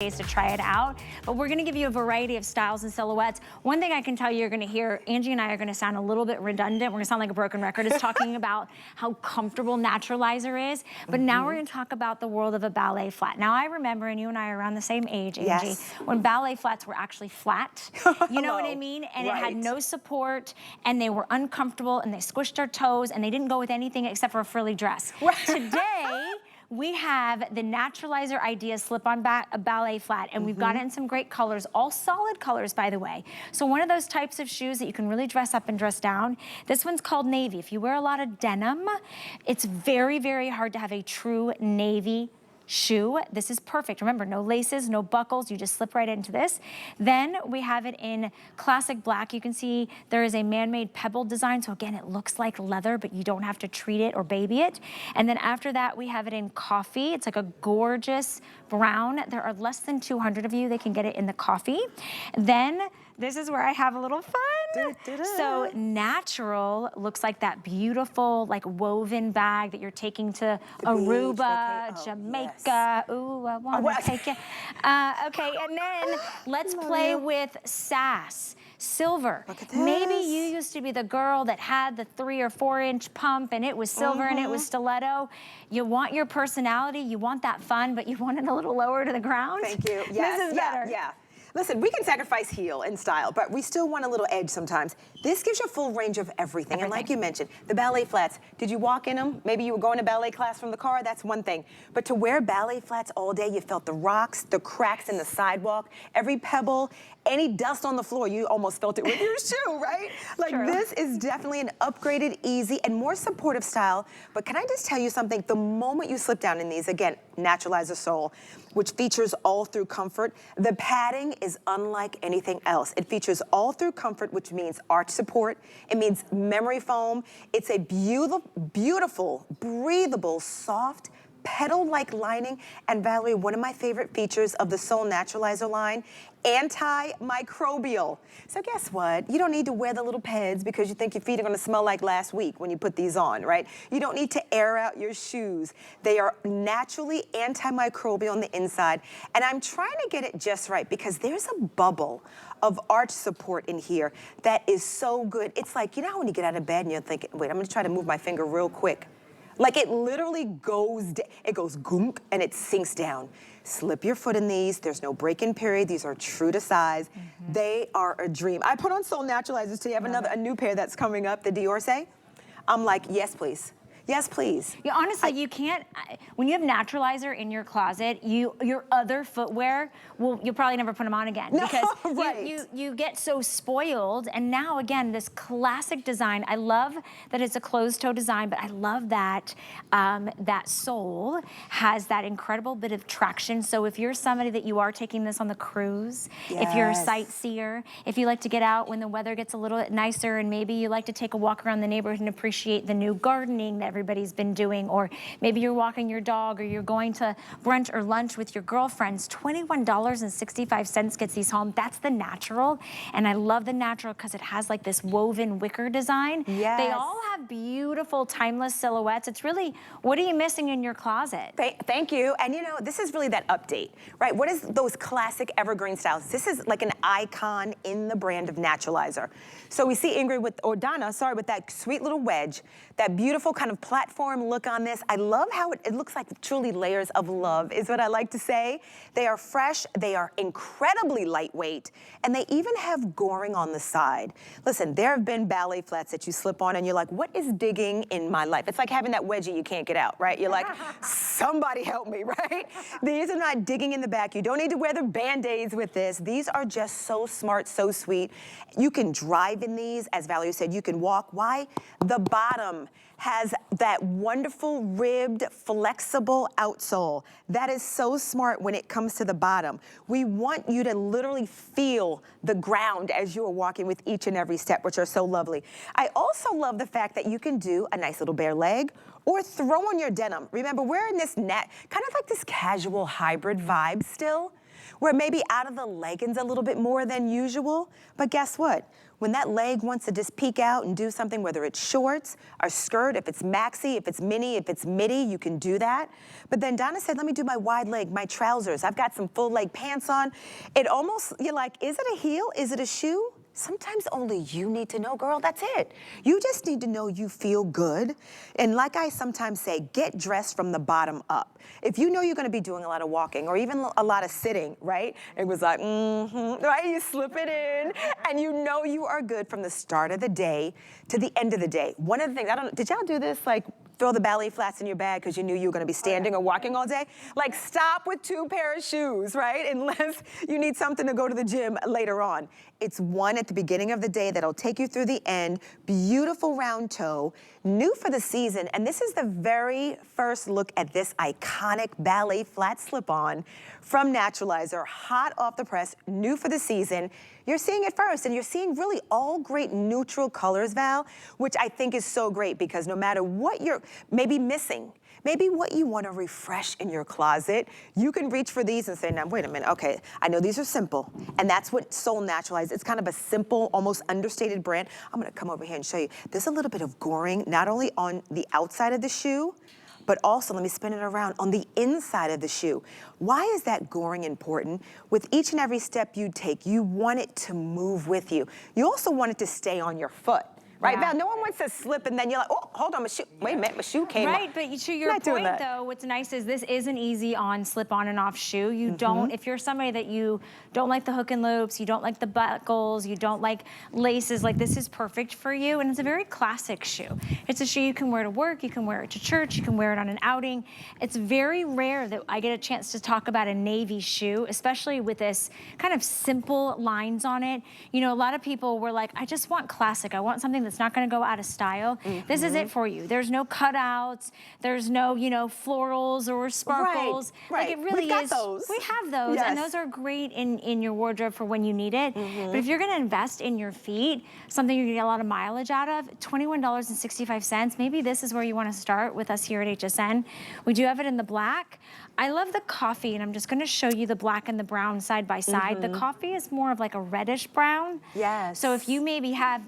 to try it out, but we're going to give you a variety of styles and silhouettes. One thing I can tell you, you're going to hear, Angie and I are going to sound a little bit redundant. We're going to sound like a broken record, is talking about how comfortable Naturalizer is. But now we're going to talk about the world of a ballet flat. Now I remember, and you and I are around the same age, Angie, when ballet flats were actually flat. You know what I mean? And it had no support, and they were uncomfortable, and they squished our toes, and they didn't go with anything except for a frilly dress. Today, we have the Naturalizer Idea slip-on ballet flat, and we've got it in some great colors, all solid colors, by the way. So one of those types of shoes that you can really dress up and dress down. This one's called navy. If you wear a lot of denim, it's very, very hard to have a true navy shoe. This is perfect. Remember, no laces, no buckles. You just slip right into this. Then we have it in classic black. You can see there is a man-made pebble design. So again, it looks like leather, but you don't have to treat it or baby it. And then after that, we have it in coffee. It's like a gorgeous brown. There are less than 200 of you. They can get it in the coffee. Then this is where I have a little fun. So natural looks like that beautiful, like woven bag that you're taking to Aruba, Jamaica. Ooh, I want to take it. Okay, and then let's play with sass. Silver. Look at this. Maybe you used to be the girl that had the 3 or 4 inch pump and it was silver and it was stiletto. You want your personality, you want that fun, but you want it a little lower to the ground. Thank you. Yes. This is better. Yeah. Listen, we can sacrifice heel and style, but we still want a little edge sometimes. This gives you a full range of everything. And like you mentioned, the ballet flats, did you walk in them? Maybe you were going to ballet class from the car, that's one thing. But to wear ballet flats all day, you felt the rocks, the cracks in the sidewalk, every pebble, any dust on the floor, you almost felt it with your shoe, right? Like this is definitely an upgraded, easy, and more supportive style. But can I just tell you something? The moment you slip down in these, again, Naturalizer Soul, which features all through comfort, the padding is unlike anything else. It features all through comfort, which means arch support. It means memory foam. It's a beautiful, beautiful, breathable, soft, pedal-like lining. And Valerie, one of my favorite features of the SOUL Naturalizer line, antimicrobial. So guess what? You don't need to wear the little pads because you think your feet are gonna smell like last week when you put these on, right? You don't need to air out your shoes. They are naturally antimicrobial on the inside. And I'm trying to get it just right because there's a bubble of arch support in here that is so good. It's like, you know when you get out of bed and you're thinking, wait, I'm gonna try to move my finger real quick. Like it literally goes, it goes goomp and it sinks down. Slip your foot in these. There's no break-in period. These are true to size. They are a dream. I put on SOUL Naturalizers today. I have a new pair that's coming up, the Diorce. I'm like, yes, please. Yes, please. Yeah, honestly, you can't, when you have Naturalizer in your closet, your other footwear, you'll probably never put them on again. No, because you get so spoiled. And now, again, this classic design, I love that it's a closed-toe design, but I love that that sole has that incredible bit of traction. So if you're somebody that you are taking this on the cruise, if you're a sightseer, if you like to get out when the weather gets a little bit nicer and maybe you like to take a walk around the neighborhood and appreciate the new gardening that everybody's been doing, or maybe you're walking your dog, or you're going to brunch or lunch with your girlfriends, $21.65 gets these home. That's the natural, and I love the natural because it has like this woven wicker design. They all have beautiful, timeless silhouettes. It's really, what are you missing in your closet? Thank you, and you know, this is really that update, right? What is those classic evergreen styles? This is like an icon in the brand of Naturalizer. So we see Ingrid or Donna, sorry, with that sweet little wedge, that beautiful kind of platform look on this. I love how it looks like truly layers of love is what I like to say. They are fresh, they are incredibly lightweight, and they even have goring on the side. Listen, there have been ballet flats that you slip on and you're like, what is digging in my life? It's like having that wedgie you can't get out, right? You're like, somebody help me, right? These are not digging in the back. You don't need to wear the Band-Aids with this. These are just so smart, so sweet. You can drive in these, as Valerie said, you can walk. Why? The bottom has that wonderful ribbed, flexible outsole. That is so smart when it comes to the bottom. We want you to literally feel the ground as you are walking with each and every step, which are so lovely. I also love the fact that you can do a nice little bare leg or throw on your denim. Remember, we're in this kind of like this casual hybrid vibe still. We're maybe out of the leggings a little bit more than usual, but guess what? When that leg wants to just peek out and do something, whether it's shorts, a skirt, if it's maxi, if it's mini, if it's midi, you can do that. But then Donna said, let me do my wide leg, my trousers. I've got some full leg pants on. It almost, you're like, is it a heel? Is it a shoe? Sometimes only you need to know, girl, that's it. You just need to know you feel good. And like I sometimes say, get dressed from the bottom up. If you know you're gonna be doing a lot of walking or even a lot of sitting, right? It was like, right? You slip it in and you know you are good from the start of the day to the end of the day. One of the things, I don't know, did y'all do this? Like, throw the ballet flats in your bag because you knew you were gonna be standing or walking all day? Like, stop with 2 pairs of shoes, right? Unless you need something to go to the gym later on. It's one at the beginning of the day that'll take you through the end. Beautiful round toe, new for the season. And this is the very first look at this iconic ballet flat slip-on from Naturalizer, hot off the press, new for the season. You're seeing it first, and you're seeing really all great neutral colors, Val, which I think is so great because no matter what you're maybe missing, maybe what you want to refresh in your closet, you can reach for these and say, now, wait a minute, okay, I know these are simple, and that's what SOUL Naturalizer, it's kind of a simple, almost understated brand. I'm gonna come over here and show you. There's a little bit of goring, not only on the outside of the shoe, but also, let me spin it around, on the inside of the shoe. Why is that goring important? With each and every step you take, you want it to move with you. You also want it to stay on your foot. Right, Yeah. Val? No one wants to slip and then you're like, oh, hold on, my shoe. Wait a minute, my shoe came Right, off. but to your point though, what's nice is this is an easy on, slip on and off shoe. You don't, if you're somebody that you don't like the hook and loops, you don't like the buckles, you don't like laces, like this is perfect for you. And it's a very classic shoe. It's a shoe you can wear to work, you can wear it to church, you can wear it on an outing. It's very rare that I get a chance to talk about a navy shoe, especially with this kind of simple lines on it. You know, a lot of people were like, I just want classic. I want something that's not gonna go out of style. This is it for you. There's no cutouts. There's no, you know, florals or sparkles. Right. Like it really We've got is. those. We have those, Yes. and those are great in your wardrobe for when you need it. But if you're gonna invest in your feet, something you're gonna get a lot of mileage out of, $21.65. Maybe this is where you wanna start with us here at HSN. We do have it in the black. I love the coffee, and I'm just gonna show you the black and the brown side by side. The coffee is more of like a reddish brown. Yes. So if you maybe have,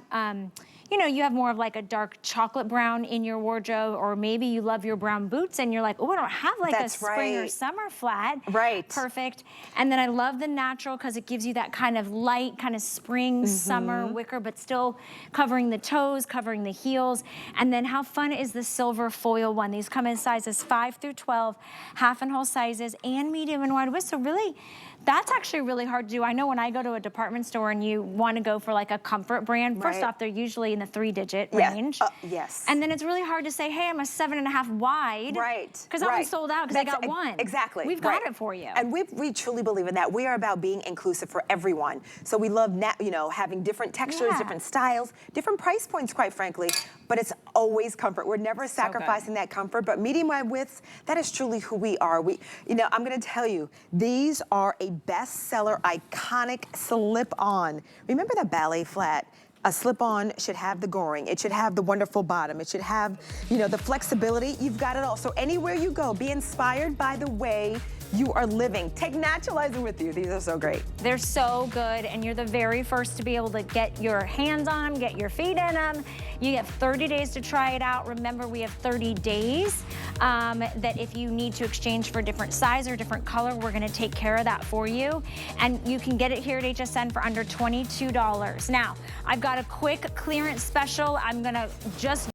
you know, you have more of like a dark chocolate brown in your wardrobe, or maybe you love your brown boots and you're like, oh, I don't have like a spring or summer flat. Right. Perfect. And then I love the natural because it gives you that kind of light, kind of spring, summer wicker, but still covering the toes, covering the heels. And then how fun is the silver foil one? These come in sizes 5 through 12, half and whole sizes, and medium and wide width. So really, that's actually really hard to do. I know when I go to a department store and you want to go for like a comfort brand, first off, they're usually in the 3-digit range. Yes. And then it's really hard to say, hey, I'm a 7.5 wide. Right. Because I'm sold out because I got one. Exactly. We've got it for you. And we truly believe in that. We are about being inclusive for everyone. So we love, you know, having different textures, different styles, different price points, quite frankly. But it's always comfort. We're never sacrificing that comfort. But medium wide widths, that is truly who we are. You know, I'm going to tell you, these are a bestseller, iconic slip-on. Remember that ballet flat? A slip-on should have the goring. It should have the wonderful bottom. It should have, you know, the flexibility. You've got it all. So anywhere you go, be inspired by the way you are living. Take Naturalizer with you. These are so great. They're so good, and you're the very first to be able to get your hands on them, get your feet in them. You have 30 days to try it out. Remember, we have 30 days that if you need to exchange for a different size or different color, we're gonna take care of that for you. And you can get it here at HSN for under $22. Now, I've got a quick clearance special. I'm gonna just